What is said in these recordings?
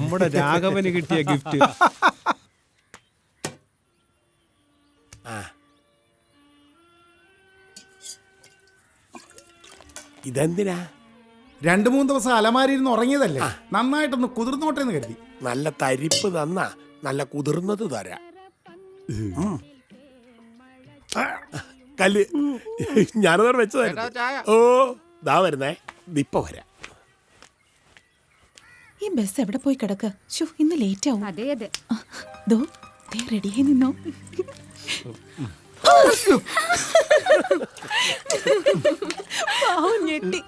നമ്മുടെ രാഘവന് കിട്ടിയ ഗിഫ്റ്റ്. ഇതെന്തിനാ? 2-3 ദിവസം അലമാരിയിരുന്ന് ഉറങ്ങിയതല്ലേ, നന്നായിട്ടൊന്ന് കുതിർന്നോട്ടെ എന്ന് കരുതി. നല്ല തരിപ്പ് തന്നാ നല്ല കുതിർന്നത് തരാം. കല്ല് ഞാനതോടെ വെച്ചതായിരുന്നു. ഓ ദാ വരുന്നേ, ഇപ്പൊ വരാം. ഈ ബസ് എവിടെ പോയി കിടക്ക? ഇന്ന് ലേറ്റ് ആവും. അതെ അതെ. റെഡിയായി നിന്നോ. ഞെട്ടി.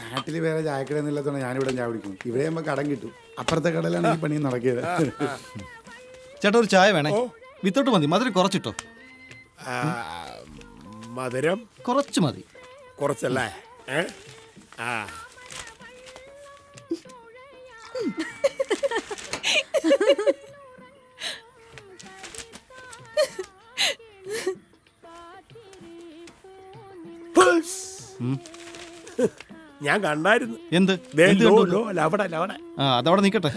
നാട്ടില് വേറെ ചായക്കട ഇല്ലാത്തോണ്ട് ഞാനിവിടെ ചായ കുടിക്കും. ഇവിടെ ആകുമ്പോ കടം കിട്ടും. അപ്പുറത്തെ കടയിലാണ് ഈ പണി നടക്കിയത്. ചേട്ടാ ഒരു ചായ വേണേ. വിത്തോട്ട് മതി, മധുരം കുറച്ചിട്ടോ. മധുരം കുറച്ച് മതി. കുറച്ചല്ലേ? ഞാൻ കണ്ടായിരുന്നു. എന്ത്? അതവിടെ നിക്കട്ടെ.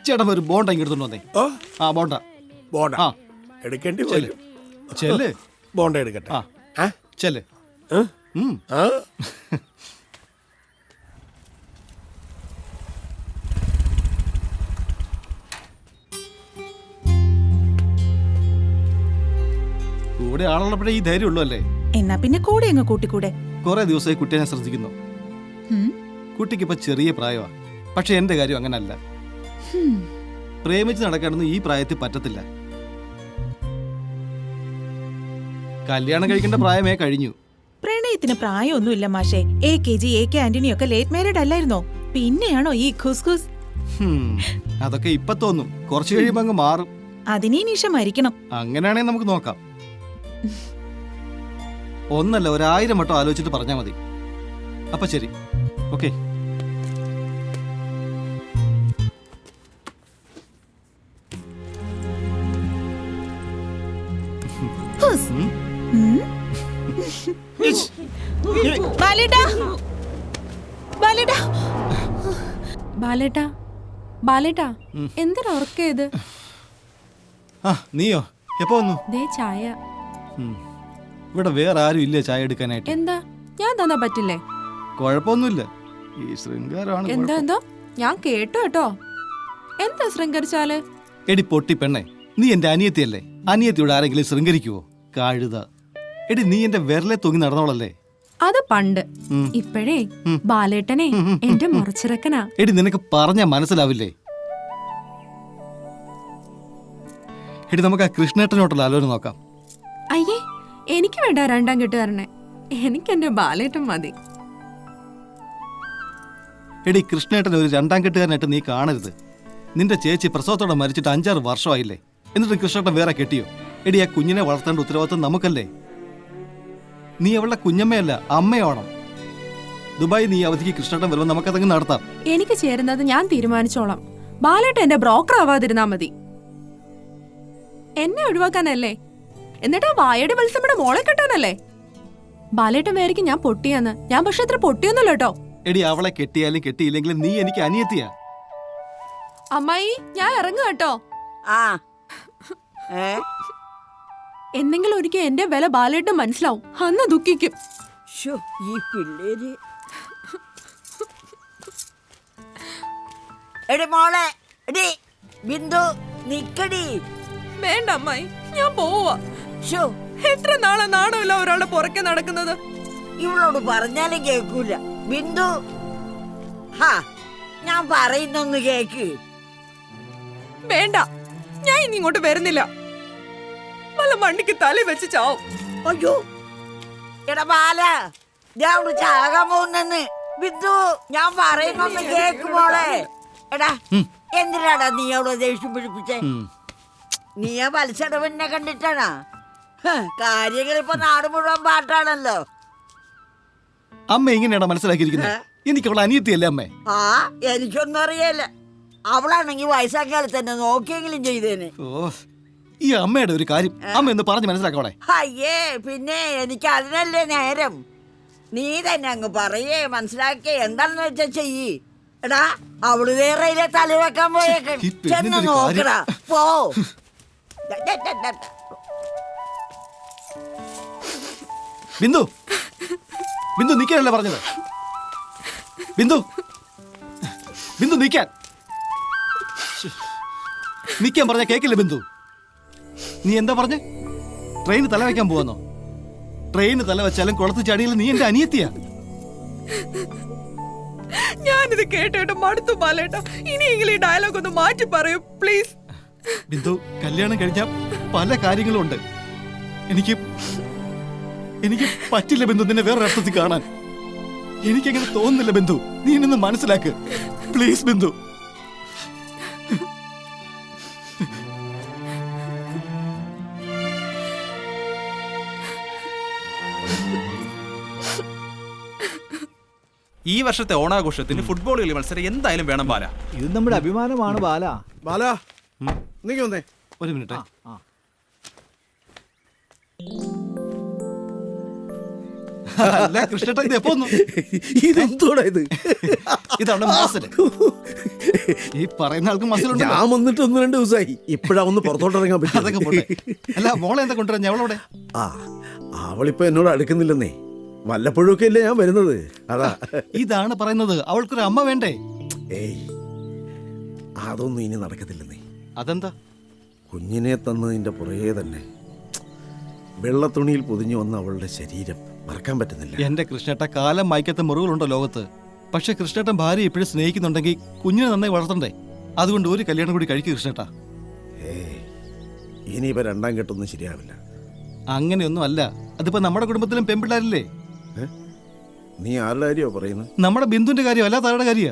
ചേട്ടൻ ഒരു ബോണ്ട ഇങ്ങെടുത്തോണ്ട് വന്നേ. ബോണ്ട ബോണ്ട എടുക്കേണ്ടി വരും. ചെല്ല്. ബോണ്ട എടുക്കട്ടെ. ചെല്ല്. കൂടെ ആളുള്ളപ്പോഴേ ഈ ധൈര്യം ഉള്ളൂ അല്ലേ? എന്നാ പിന്നെ കൂടെ അങ്ങ് കൂട്ടിക്കൂടെ? കുറെ ദിവസമായി കുട്ടിയെ ഞാൻ ശ്രദ്ധിക്കുന്നു. കുട്ടിക്ക് ഇപ്പൊ ചെറിയ പ്രായമാണ്. പക്ഷെ എന്റെ കാര്യം അങ്ങനല്ല. പ്രേമിച്ച് നടക്കാനൊന്നും ഈ പ്രായത്തിൽ പറ്റത്തില്ല. കല്യാണം കഴിക്കേണ്ട പ്രായമേ കഴിഞ്ഞു. പ്രണയത്തിന് പ്രായമൊന്നുമില്ല മാഷേ. AKG, AK ആന്റണി ഒക്കെ ലേറ്റ് മാരീഡ് അല്ലായിരുന്നോ? പിന്നെയാണോ ഈ ഖുസ്ഖുസ്? അതൊക്കെ ഇപ്പൊ തോന്നും, കുറച്ചു കഴിയുമ്പോ അങ്ങ് മാറും. അതിനീ നിഷ മരിക്കണം. അങ്ങനെയാണെങ്കിൽ നമുക്ക് നോക്കാം. ഒന്നല്ല 1000 വട്ടം ആലോചിച്ചിട്ട് പറഞ്ഞാൽ മതി. അപ്പൊ ശരി, ഓക്കെ. എന്തിനാ ഉറക്കേത്? നീയോ എപ്പോ വന്നു? ചായ ഇവിടെ വേറെ ആരും ഇല്ലേ ചായ എടുക്കാനായിട്ട്? എന്താ ഞാൻ തന്നാ പറ്റില്ലേ? കുഴപ്പമൊന്നുമില്ല. ഈ ശൃംഗാരമാണ്. എന്തോ ഞാൻ കേട്ടോ കേട്ടോ. എന്താ ശൃംഗരിച്ചാല്? എടി പൊട്ടി പെണ്ണെ, നീ എന്റെ അനിയത്തിയല്ലേ? അനിയത്തിയോട് ആരെങ്കിലും ശൃംഗരിക്കുവോ? കഴുത. എടി നീ എന്റെ വിരലെ തൂങ്ങി നടന്നോളല്ലേ? അത് പണ്ട്. ഇപ്പോഴേ ബാലേട്ടനെ എന്റെ മുറച്ചിറക്കനാ. എടി നിനക്ക് പറഞ്ഞാ മനസ്സിലാവില്ലേ? എടി നമുക്ക് ആ കൃഷ്ണേട്ടനോട്ടുള്ള ആലോചന നോക്കാം. അയ്യേ, എനിക്ക് വേണ്ട 2ാം കെട്ടുകാരനെ. എനിക്ക് എന്റെ ബാലേട്ടൻ മതി. എടി കൃഷ്ണേട്ടൻ ഒരു 2ാം കെട്ടുകാരനായിട്ട് നീ കാണരുത്. നിന്റെ ചേച്ചി പ്രസവത്തോടെ മരിച്ചിട്ട് 5-6 വർഷമായില്ലേ? എന്നിട്ട് കൃഷ്ണേട്ടൻ വേറെ കെട്ടിയോ? എടി ആ കുഞ്ഞിനെ വളർത്തേണ്ട ഉത്തരവാദിത്വം നമുക്കല്ലേ? നീ അവളുടെ കുഞ്ഞമ്മയല്ല, അമ്മയോണം. ദുബായ് നീ അവധിക്ക് കൃഷ്ണേട്ടൻ വരുമ്പോൾ നമുക്കതങ്ങ് നടത്താം. എനിക്ക് ചേരുന്നത് ഞാൻ തീരുമാനിച്ചോളാം. ബാലേട്ടൻ എന്റെ ബ്രോക്കർ ആവാതിരുന്നാ മതി. എന്നെ ഒഴിവാക്കാനല്ലേ? എന്നിട്ട് ആ വായയുടെ മത്സമ്മയുടെ മോളെ കെട്ടാനല്ലേ? ബാലേട്ടൻ വേറിക്ക് ഞാൻ പൊട്ടിയാന്ന്. ഞാൻ പക്ഷെ അത്ര പൊട്ടിയൊന്നുമല്ലോ കേട്ടോ. എടി അവളെ കെട്ടിയാലും കെട്ടിയില്ലെങ്കിലും നീ എനിക്ക് അനിയത്തിയാ. അമ്മായി ഞാൻ ഇറങ്ങുക കേട്ടോ. എന്തെങ്കിലും ഒരിക്കൽ എന്റെ വില ബാലേട്ടൻ മനസ്സിലാവും. അന്ന് ദുഃഖിക്കും. ഈ പിള്ളേര് എടി മോളെ, എടി ബിന്ദു നിക്കടി. വേണ്ട അമ്മായി, ഞാൻ പോവാ. എത്ര നാളെ നാണമില്ല ഒരാളുടെ പുറകെ നടക്കുന്നത്. ഇവളോട് പറഞ്ഞാലും കേൾക്കൂല. ബിന്ദു, ഞാൻ പറയുന്നൊന്ന് കേക്ക്. വേണ്ട, ഞാൻ ഇനി ഇങ്ങോട്ട് വരുന്നില്ല. വല്ല മണ്ണിക്ക് തല വെച്ച് ചാവും. അയ്യോ എടാ ബാല, ഞാൻ അവിടെ ചാകാൻ പോകുന്നെന്ന്. ബിന്ദു, ഞാൻ പറയുന്നൊന്ന് കേക്ക് മോളെ. എടാ എന്തിനാടാ നീ അവിടെ ദേഷ്യം പിടിപ്പിച്ചേ? നീ ആ മത്സരവനെ കണ്ടിട്ടാണാ? കാര്യങ്ങൾ ഇപ്പൊ നാട് മുഴുവൻ പാട്ടാണല്ലോ. അമ്മ എങ്ങനെയാണോ മനസ്സിലാക്കിയിരിക്കുന്നത്? എനിക്ക് അവളെ അനിയത്തിയല്ലേ അമ്മേ? എനിക്കൊന്നും അറിയില്ല. അവളാണെങ്കി വയസ്സാം കാലത്ത് തന്നെ നോക്കിയെങ്കിലും ചെയ്തേനെ. ഈ അമ്മയുടെ ഒരു കാര്യം അമ്മ എന്ന് പറഞ്ഞ് മനസ്സിലാക്കോളെ. അയ്യേ, പിന്നെ എനിക്ക് അതിനല്ലേ നേരം. നീ തന്നെ അങ്ങ് പറയേ മനസ്സിലാക്കിയേ എന്താണെന്ന് വെച്ചാ ചെയ്യ്. എടാ അവള് വേറെ തല വെക്കാൻ പോയേക്ക് ഈ പെണ്ണിന്റെ ചെന്ന് ഒരു നോക്കടാ പോ. ബിന്ദു ബിന്ദു നിൽക്കാനല്ലേ പറഞ്ഞത്? ബിന്ദു ബിന്ദു നിൽക്കാൻ നിൽക്കാൻ പറഞ്ഞ കേക്കില്ല ബിന്ദു. നീ എന്താ പറഞ്ഞേ? ട്രെയിന് തല വയ്ക്കാൻ പോവാന്നോ? ട്രെയിന് തല വെച്ചാലും കുളത്ത് ചടിയിൽ നീ എന്റെ അനിയത്തിയാ. ഞാനിത് കേട്ടോ മടുത്തു ബാലേട്ട. ഇനിയെങ്കിലും ഈ ഡയലോഗ് ഒന്ന് മാറ്റി പറയൂ പ്ലീസ്. ബിന്ദു, കല്യാണം കഴിഞ്ഞാൽ പല കാര്യങ്ങളും ഉണ്ട്. എനിക്ക് പറ്റില്ല ബിന്ദു നിന്നെ വേറെ അർത്ഥത്തിൽ കാണാൻ. എനിക്കങ്ങനെ തോന്നുന്നില്ല ബിന്ദു. നീ എന്നെ മനസ്സിലാക്ക് പ്ലീസ് ബിന്ദു. ഈ വർഷത്തെ ഓണാഘോഷത്തിന് ഫുട്ബോൾ കളി മത്സരം എന്തായാലും വേണം ബാല. ഇത് നമ്മുടെ അഭിമാനമാണ് ബാല. ബാല നീ വന്നേ. ഒരു മിനിറ്റ്. അല്ല കൃഷ്ണേട്ടാ, ഇത് എപ്പോ വന്നു? ഇതെന്തോടാ ഇത്? ഇതാണ് മസിൽ. ഈ പറയുന്ന ആൾക്ക് മസിലുണ്ട്. ഞാൻ വന്നിട്ട് 1-2 ദിവസമായി. ഇപ്പഴാ ഒന്ന് പുറത്തോട്ടിറങ്ങാൻ പറ്റും. അതൊക്കെ പോട്ടെ. അല്ല മോളെ എന്താ കൊണ്ടുവരാൻ? ഞവളവിടെ? ആ അവളിപ്പോ എന്നോട് അടുക്കുന്നില്ലെന്നേ. വല്ലപ്പോഴൊക്കെ അല്ലേ ഞാൻ വരുന്നത്. അതാ ഇതാണ് പറയുന്നത്. അവൾക്കൊരു അമ്മ വേണ്ടേ? ഏയ് അതൊന്നും ഇനി നടക്കത്തില്ലെന്നേ. അതെന്താ? കുഞ്ഞിനെ തന്നതിന്റെ പുറകെ തന്നെ വെള്ളത്തുണിയിൽ പൊതിഞ്ഞു വന്ന അവളുടെ ശരീരം മറക്കാൻ പറ്റുന്നില്ല. എന്റെ കൃഷ്ണേട്ട, കാലം വായിക്കാത്ത മുറിവുകളുണ്ടോ ലോകത്ത്? പക്ഷെ കൃഷ്ണേട്ടൻ ഭാര്യ എപ്പോഴും സ്നേഹിക്കുന്നുണ്ടെങ്കിൽ കുഞ്ഞിനെ നന്നായി വളർത്തണ്ടേ? അതുകൊണ്ട് ഒരു കല്യാണം കൂടി കഴിക്കും കൃഷ്ണേട്ട. ഏയ് ഇനിയിപ്പോ 2ാം കെട്ടൊന്നും ശരിയാവില്ല. അങ്ങനെയൊന്നും അല്ല. അതിപ്പോ നമ്മുടെ കുടുംബത്തിലും പെൺപിള്ളാരില്ലേ? നീ ആരുടെ കാര്യോ പറയുന്നത്? നമ്മുടെ ബിന്ദുവിന്റെ കാര്യം അല്ലാത്ത ആരുടെ കാര്യ?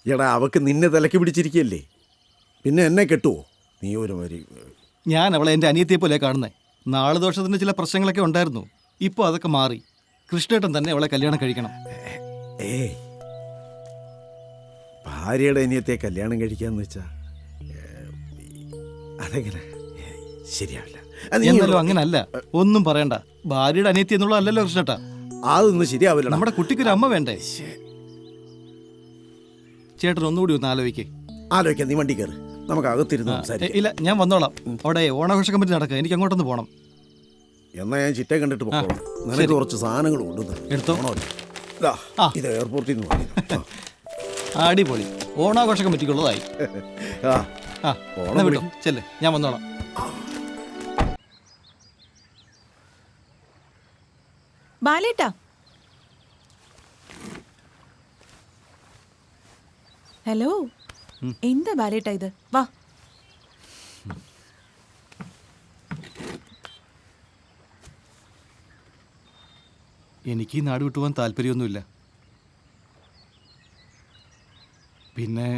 എടാ അവക്ക് നിന്നെ തലക്ക് പിടിച്ചിരിക്കല്ലേ, പിന്നെ എന്നെ കെട്ടുവോ? നീ ഒരു മാതിരി. ഞാൻ അവളെ എൻ്റെ അനിയത്തിയെ പോലെ കാണുന്നേ. നാള് ദോഷത്തിന് ചില പ്രശ്നങ്ങളൊക്കെ ഉണ്ടായിരുന്നു. ഇപ്പോൾ അതൊക്കെ മാറി. കൃഷ്ണേട്ടൻ തന്നെ അവളെ കല്യാണം കഴിക്കണം. ഏയ് ഭാര്യയുടെ അനിയത്തെ കല്യാണം കഴിക്കാന്ന് വെച്ചാ അതെങ്ങനെ ശരിയാവില്ല. എന്നാലും അങ്ങനല്ല. ഒന്നും പറയണ്ട. ഭാര്യയുടെ അനിയത്തി എന്നുള്ള അല്ലല്ലോ കൃഷ്ണേട്ടാ. അതൊന്നും ശരിയാവില്ല. നമ്മുടെ കുട്ടിക്കൊരു അമ്മ വേണ്ടേ? ചേട്ടൻ ഒന്നുകൂടി ഒന്ന് ആലോചിക്കേ. ആലോചിക്കാം. നീ വണ്ടി കയറി, നമുക്ക് അകത്തിരുന്ന് സംസാരിക്കാം. ഇല്ല, ഞാൻ വന്നോളാം. അവിടെ ഓണാഘോഷ കമ്മിറ്റി നടക്കുക. എനിക്ക് അങ്ങോട്ടൊന്ന് പോകണം. എന്നാ ഞാൻ ചിറ്റ കണ്ടിട്ട് പോകണം. നിനക്ക് കുറച്ച് സാധനങ്ങൾ കൊണ്ടുവന്നു എടുത്തോ. ഇത് എയർപോർട്ടിൽ നിന്ന് വാങ്ങിയതാ. അടിപൊളി. ഓണാഘോഷ കമ്മിറ്റിക്കുള്ളതായി. വിട്ടോ ചെല്ലേ, ഞാൻ വന്നോളാം. ബാലേട്ടാ, ഹലോ. എന്താ ബാലേട്ടാ ഇത്? വാ. എനിക്ക് ഈ നാട് വിട്ടുപോകാൻ താല്പര്യമൊന്നുമില്ല. പിന്നെ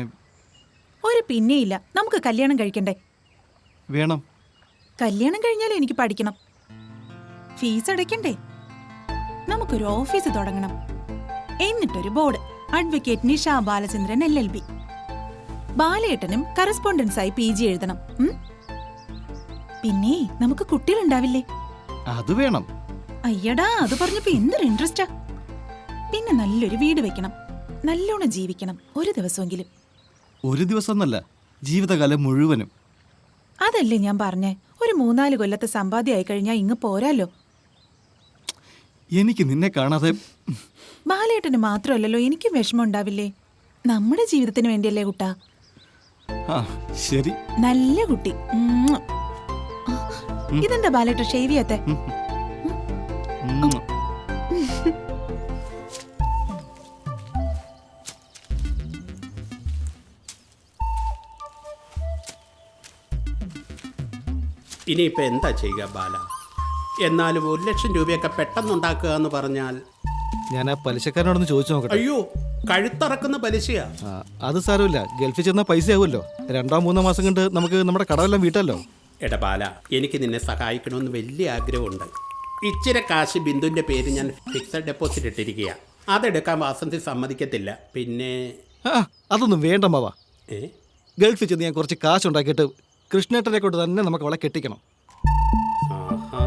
ഒരു പിന്നെയില്ല. നമുക്ക് കല്യാണം കഴിക്കണ്ടേ? വേണം. കല്യാണം കഴിഞ്ഞാലും എനിക്ക് പഠിക്കണം. ഫീസ് അടയ്ക്കണ്ടേ? നമുക്കൊരു ഓഫീസ് തുടങ്ങണം. എന്നിട്ടൊരു board. Advocate Nisha Balachandran LLB. ബാലേട്ടനും കറസ്പോണ്ടൻസായി PG എഴുതണം. പിന്നെ നമുക്ക് കുട്ടികളുണ്ടാവില്ലേ? അത് വേണം. അയ്യടാ, അത് പറഞ്ഞപ്പോ എന്തൊരു ഇൻട്രസ്റ്റാ. പിന്നെ നല്ലൊരു വീട് വെക്കണം. നല്ലോണം ജീവിക്കണം ഒരു ദിവസമെങ്കിലും. ഒരു ദിവസം എന്നല്ല, ജീവിതകാലം മുഴുവനും. അതല്ലേ ഞാൻ പറഞ്ഞേ. ഒരു 3-4 കൊല്ലത്തെ സമ്പാദ്യമായി കഴിഞ്ഞാൽ ഇങ്ങ് പോരാലോ. എനിക്ക് നിന്നെ കാണാതെ. ബാലേട്ടന് മാത്രമല്ലല്ലോ, എനിക്കും വിഷമം ഉണ്ടാവില്ലേ? നമ്മുടെ ജീവിതത്തിന് വേണ്ടിയല്ലേ കുട്ടാ. ശരി. നല്ല കുട്ടി. ഇതെന്താ ബാലേട്ട ഷേവ് ചെയ്യാത്തെ? ഇനിയിപ്പോൾ എന്താ ചെയ്യുക ബാല? എന്നാലും 1 ലക്ഷം രൂപയൊക്കെ പെട്ടെന്നുണ്ടാക്കുക എന്ന് പറഞ്ഞാൽ. ഞാൻ ആ പലിശക്കാരനോടൊന്ന് ചോദിച്ചു നോക്കട്ടെ. അയ്യോ, കഴുത്തറക്കുന്ന പലിശയാ. അത് സാരമില്ല. ഗൾഫിൽ ചെന്നാൽ പൈസ ആവുമല്ലോ. 2-3 മാസം കൊണ്ട് നമുക്ക് നമ്മുടെ കടമെല്ലാം വീട്ടല്ലോ. എടാ ബാല, എനിക്ക് നിന്നെ സഹായിക്കണമെന്ന് വലിയ ആഗ്രഹമുണ്ട്. ഇച്ചിരി കാശ് ബിന്ദുവിൻ്റെ പേര് ഞാൻ ഫിക്സഡ് ഡെപ്പോസിറ്റ് ഇട്ടിരിക്കുക. അതെടുക്കാൻ വാസന്തി സമ്മതിക്കത്തില്ല. പിന്നെ അതൊന്നും വേണ്ട മാവാ. ഏ ഗൾഫിൽ ചെന്ന് ഞാൻ കുറച്ച് കാശ് ഉണ്ടാക്കിയിട്ട് കൃഷ്ണേട്ടനെ കൊണ്ട് തന്നെ നമുക്ക് അവളെ കെട്ടിക്കണം. ആഹാ.